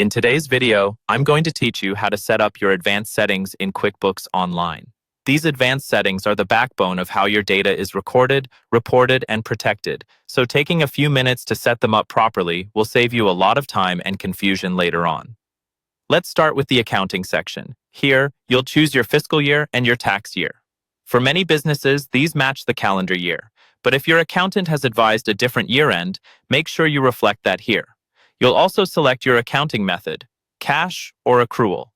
In today's video, I'm going to teach you how to set up your advanced settings in QuickBooks Online. These advanced settings are the backbone of how your data is recorded, reported, and protected, so taking a few minutes to set them up properly will save you a lot of time and confusion later on. Let's start with the accounting section. Here, you'll choose your fiscal year and your tax year. For many businesses, these match the calendar year, but if your accountant has advised a different year-end, make sure you reflect that here. You'll also select your accounting method, cash or accrual.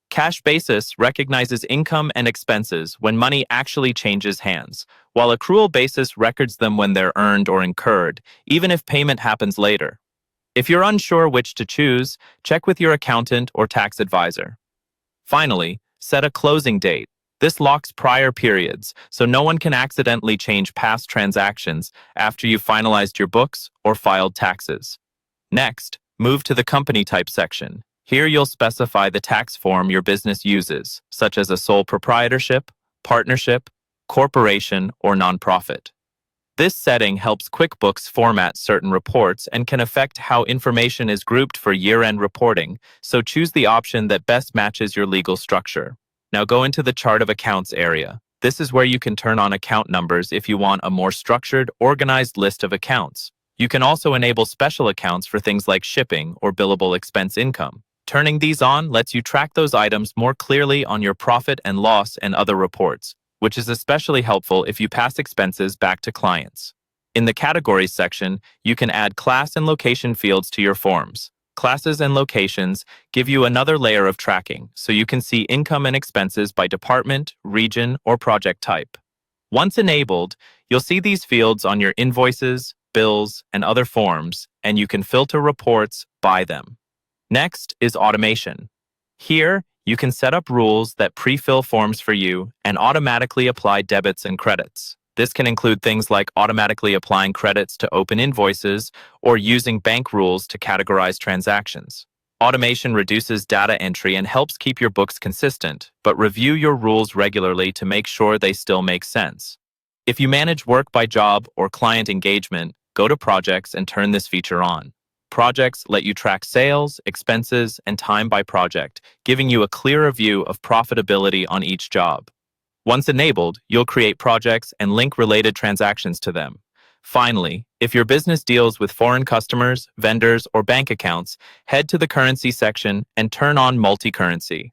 Cash basis recognizes income and expenses when money actually changes hands, while accrual basis records them when they're earned or incurred, even if payment happens later. If you're unsure which to choose, check with your accountant or tax advisor. Finally, set a closing date. This locks prior periods, so no one can accidentally change past transactions after you've finalized your books or filed taxes. Next, move to the company type section. Here you'll specify the tax form your business uses, such as a sole proprietorship, partnership, corporation, or nonprofit. This setting helps QuickBooks format certain reports and can affect how information is grouped for year-end reporting, so choose the option that best matches your legal structure. Now go into the Chart of Accounts area. This is where you can turn on account numbers if you want a more structured, organized list of accounts. You can also enable special accounts for things like shipping or billable expense income. Turning these on lets you track those items more clearly on your profit and loss and other reports, which is especially helpful if you pass expenses back to clients. In the Categories section, you can add class and location fields to your forms. Classes and locations give you another layer of tracking, so you can see income and expenses by department, region, or project type. Once enabled, you'll see these fields on your invoices, bills, and other forms, and you can filter reports by them. Next is automation. Here, you can set up rules that pre-fill forms for you and automatically apply debits and credits. This can include things like automatically applying credits to open invoices or using bank rules to categorize transactions. Automation reduces data entry and helps keep your books consistent, but review your rules regularly to make sure they still make sense. If you manage work by job or client engagement, go to Projects and turn this feature on. Projects let you track sales, expenses, and time by project, giving you a clearer view of profitability on each job. Once enabled, you'll create projects and link related transactions to them. Finally, if your business deals with foreign customers, vendors, or bank accounts, head to the Currency section and turn on Multi-Currency.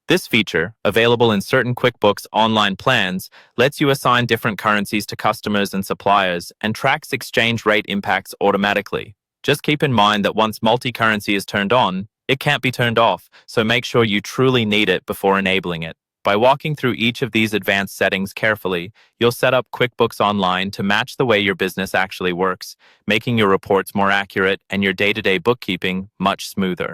This feature, available in certain QuickBooks Online plans, lets you assign different currencies to customers and suppliers and tracks exchange rate impacts automatically. Just keep in mind that once multi-currency is turned on, it can't be turned off, so make sure you truly need it before enabling it. By walking through each of these advanced settings carefully, you'll set up QuickBooks Online to match the way your business actually works, making your reports more accurate and your day-to-day bookkeeping much smoother.